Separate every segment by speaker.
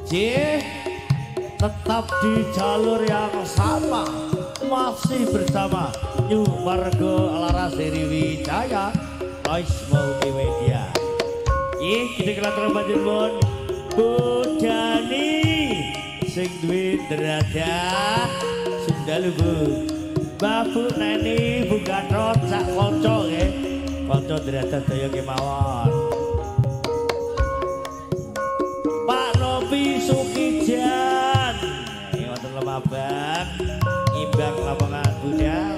Speaker 1: J tetap di jalur yang sama, masih bersama New Margo Laras dari Wijaya Noise Multimedia. Kita kelantaran banjir bon Budani sing duwe derajat Sundalu Bu Babu Neni Bu Gatot sak konco nggih konco derajat daya kemawon Pak Novi Sukijan ini wonten Lemabang imbang lapangan budal.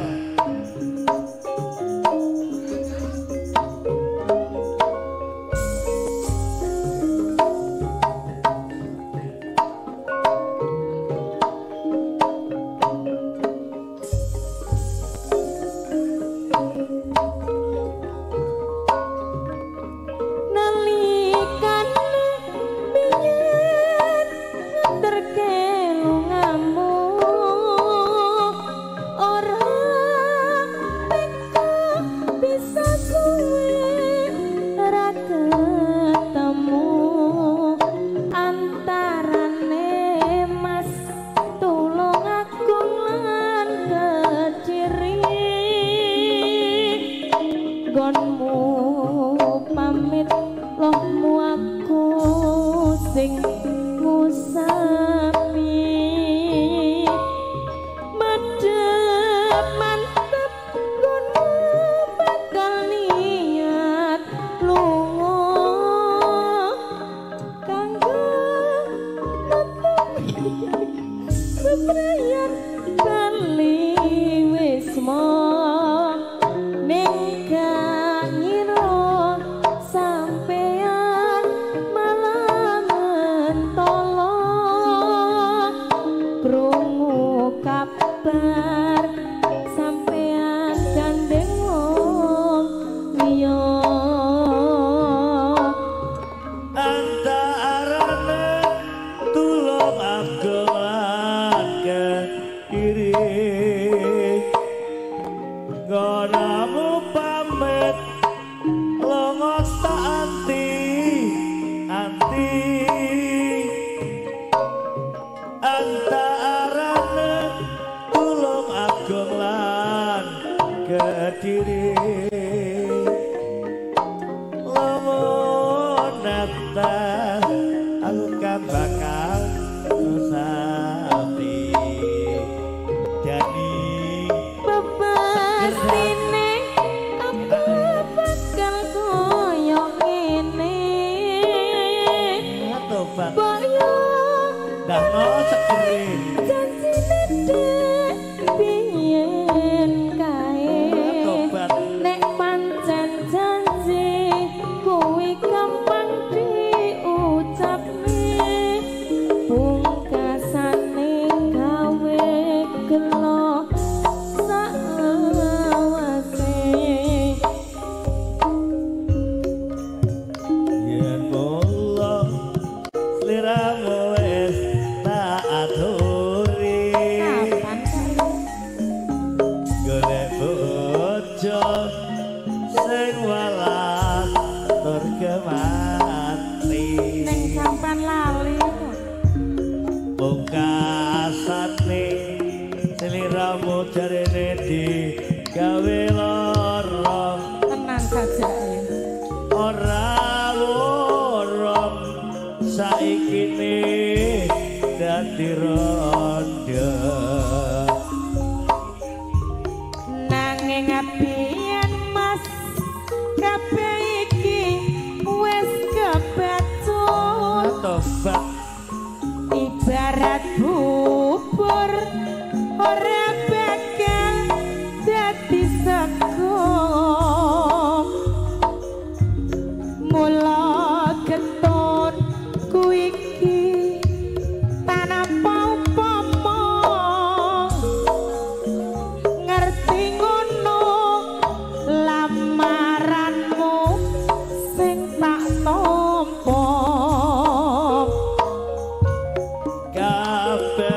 Speaker 1: Kabeh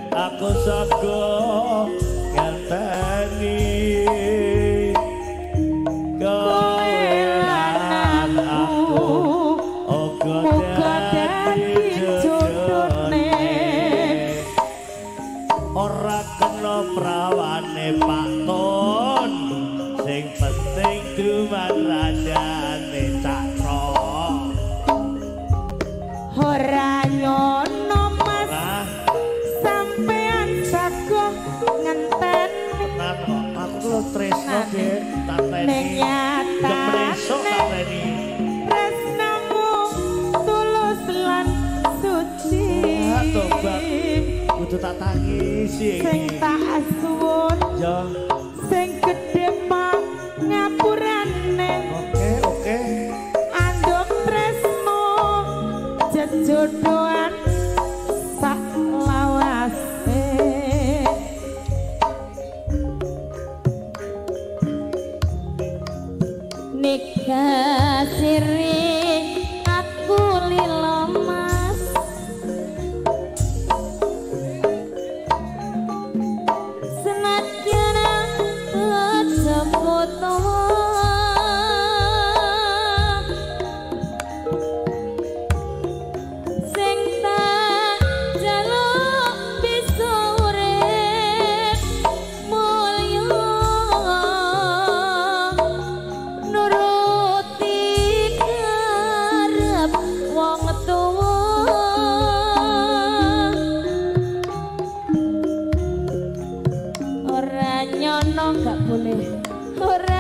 Speaker 1: aku sego ngenteni kowe lan aku uga dadi jodhone ora kena prawane Pak Ton sing penting duman rajane cakra
Speaker 2: ora nyono Mas sampean jago ngenteni
Speaker 1: aku tresno Dek tateni gemresok tateni
Speaker 2: tresnamu tulus lan suci
Speaker 1: tobat kudu tak tangisi
Speaker 2: sing tak suwun
Speaker 1: ya
Speaker 2: sing gedhe ngapurane
Speaker 1: oke
Speaker 2: anduk tresno jejodhoan sak lawase nikah siri aku lilo Mas senadyan aja foto ora